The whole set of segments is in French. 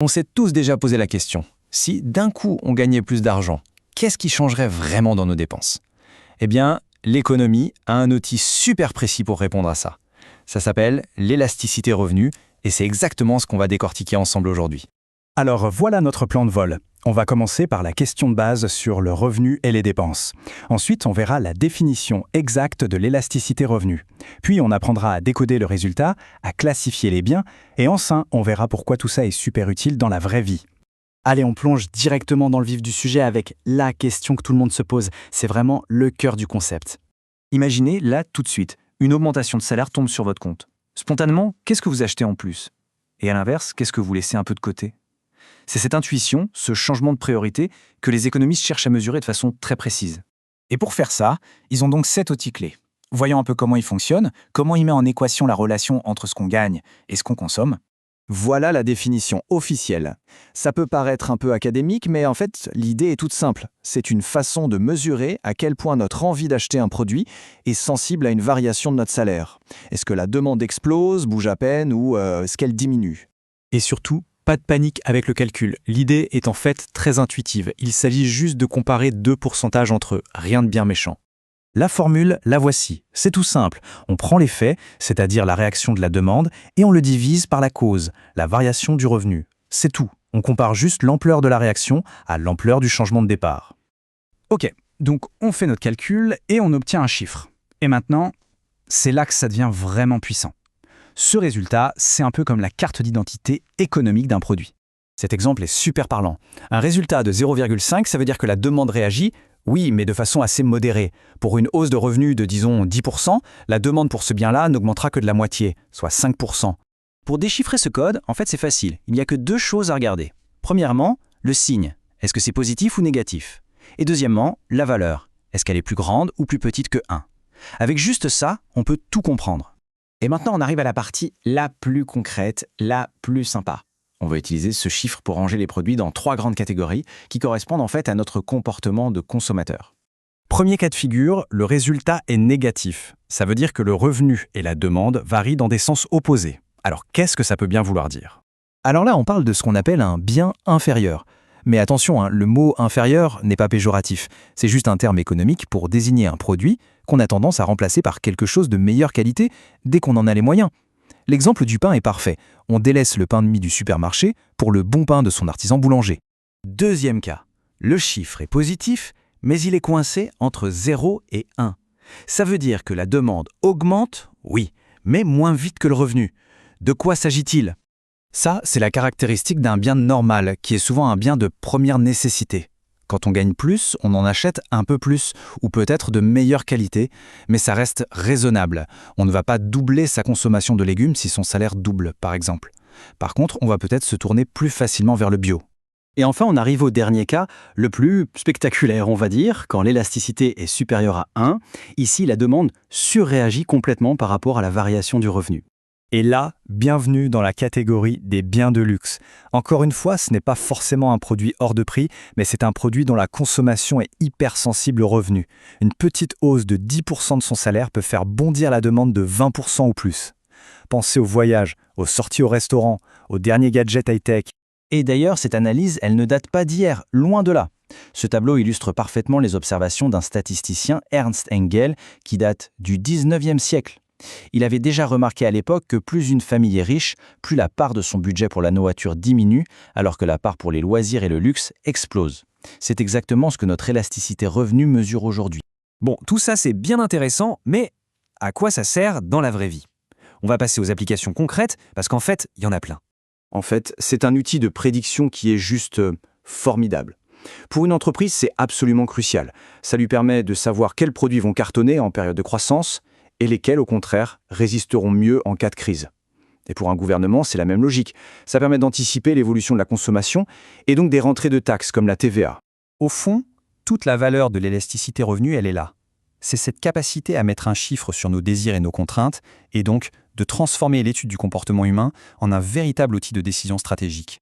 On s'est tous déjà posé la question, si d'un coup on gagnait plus d'argent, qu'est-ce qui changerait vraiment dans nos dépenses? Eh bien, l'économie a un outil super précis pour répondre à ça. Ça s'appelle l'élasticité revenu et c'est exactement ce qu'on va décortiquer ensemble aujourd'hui. Alors voilà notre plan de vol. On va commencer par la question de base sur le revenu et les dépenses. Ensuite, on verra la définition exacte de l'élasticité revenu. Puis on apprendra à décoder le résultat, à classifier les biens, et enfin, on verra pourquoi tout ça est super utile dans la vraie vie. Allez, on plonge directement dans le vif du sujet avec la question que tout le monde se pose. C'est vraiment le cœur du concept. Imaginez, là, tout de suite, une augmentation de salaire tombe sur votre compte. Spontanément, qu'est-ce que vous achetez en plus? Et à l'inverse, qu'est-ce que vous laissez un peu de côté? C'est cette intuition, ce changement de priorité, que les économistes cherchent à mesurer de façon très précise. Et pour faire ça, ils ont donc 7 outils clés. Voyons un peu comment ils fonctionnent, comment ils mettent en équation la relation entre ce qu'on gagne et ce qu'on consomme. Voilà la définition officielle. Ça peut paraître un peu académique, mais en fait, l'idée est toute simple. C'est une façon de mesurer à quel point notre envie d'acheter un produit est sensible à une variation de notre salaire. Est-ce que la demande explose, bouge à peine ou est-ce qu'elle diminue? Et surtout, pas de panique avec le calcul. L'idée est en fait très intuitive. Il s'agit juste de comparer deux pourcentages entre eux, rien de bien méchant. La formule, la voici. C'est tout simple. On prend les faits, c'est-à-dire la réaction de la demande, et on le divise par la cause, la variation du revenu. C'est tout. On compare juste l'ampleur de la réaction à l'ampleur du changement de départ. Ok, donc on fait notre calcul et on obtient un chiffre. Et maintenant, c'est là que ça devient vraiment puissant. Ce résultat, c'est un peu comme la carte d'identité économique d'un produit. Cet exemple est super parlant. Un résultat de 0,5, ça veut dire que la demande réagit, oui, mais de façon assez modérée. Pour une hausse de revenus de, disons, 10%, la demande pour ce bien-là n'augmentera que de la moitié, soit 5%. Pour déchiffrer ce code, en fait, c'est facile. Il n'y a que deux choses à regarder. Premièrement, le signe. Est-ce que c'est positif ou négatif? Et deuxièmement, la valeur. Est-ce qu'elle est plus grande ou plus petite que 1? Avec juste ça, on peut tout comprendre. Et maintenant, on arrive à la partie la plus concrète, la plus sympa. On va utiliser ce chiffre pour ranger les produits dans 3 grandes catégories qui correspondent en fait à notre comportement de consommateur. Premier cas de figure, le résultat est négatif. Ça veut dire que le revenu et la demande varient dans des sens opposés. Alors qu'est-ce que ça peut bien vouloir dire? Alors là, on parle de ce qu'on appelle un bien inférieur. Mais attention, le mot inférieur n'est pas péjoratif. C'est juste un terme économique pour désigner un produit qu'on a tendance à remplacer par quelque chose de meilleure qualité dès qu'on en a les moyens. L'exemple du pain est parfait. On délaisse le pain de mie du supermarché pour le bon pain de son artisan boulanger. Deuxième cas. Le chiffre est positif, mais il est coincé entre 0 et 1. Ça veut dire que la demande augmente, oui, mais moins vite que le revenu. De quoi s'agit-il? Ça, c'est la caractéristique d'un bien normal, qui est souvent un bien de première nécessité. Quand on gagne plus, on en achète un peu plus, ou peut-être de meilleure qualité, mais ça reste raisonnable. On ne va pas doubler sa consommation de légumes si son salaire double, par exemple. Par contre, on va peut-être se tourner plus facilement vers le bio. Et enfin, on arrive au dernier cas, le plus spectaculaire, on va dire, quand l'élasticité est supérieure à 1. Ici, la demande surréagit complètement par rapport à la variation du revenu. Et là, bienvenue dans la catégorie des biens de luxe. Encore une fois, ce n'est pas forcément un produit hors de prix, mais c'est un produit dont la consommation est hypersensible au revenu. Une petite hausse de 10% de son salaire peut faire bondir la demande de 20% ou plus. Pensez aux voyages, aux sorties au restaurant, aux derniers gadgets high-tech. Et d'ailleurs, cette analyse, elle ne date pas d'hier, loin de là. Ce tableau illustre parfaitement les observations d'un statisticien, Ernst Engel, qui date du 19e siècle. Il avait déjà remarqué à l'époque que plus une famille est riche, plus la part de son budget pour la nourriture diminue, alors que la part pour les loisirs et le luxe explose. C'est exactement ce que notre élasticité revenu mesure aujourd'hui. Bon, tout ça c'est bien intéressant, mais à quoi ça sert dans la vraie vie? On va passer aux applications concrètes, parce qu'en fait, il y en a plein. En fait, c'est un outil de prédiction qui est juste formidable. Pour une entreprise, c'est absolument crucial. Ça lui permet de savoir quels produits vont cartonner en période de croissance, et lesquels, au contraire, résisteront mieux en cas de crise. Et pour un gouvernement, c'est la même logique. Ça permet d'anticiper l'évolution de la consommation et donc des rentrées de taxes comme la TVA. Au fond, toute la valeur de l'élasticité revenu, elle est là. C'est cette capacité à mettre un chiffre sur nos désirs et nos contraintes, et donc de transformer l'étude du comportement humain en un véritable outil de décision stratégique.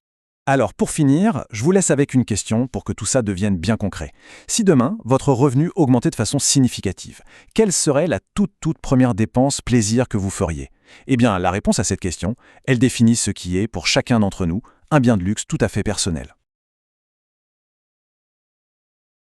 Alors, pour finir, je vous laisse avec une question pour que tout ça devienne bien concret. Si demain, votre revenu augmentait de façon significative, quelle serait la toute première dépense plaisir que vous feriez? Eh bien, la réponse à cette question, elle définit ce qui est, pour chacun d'entre nous, un bien de luxe tout à fait personnel.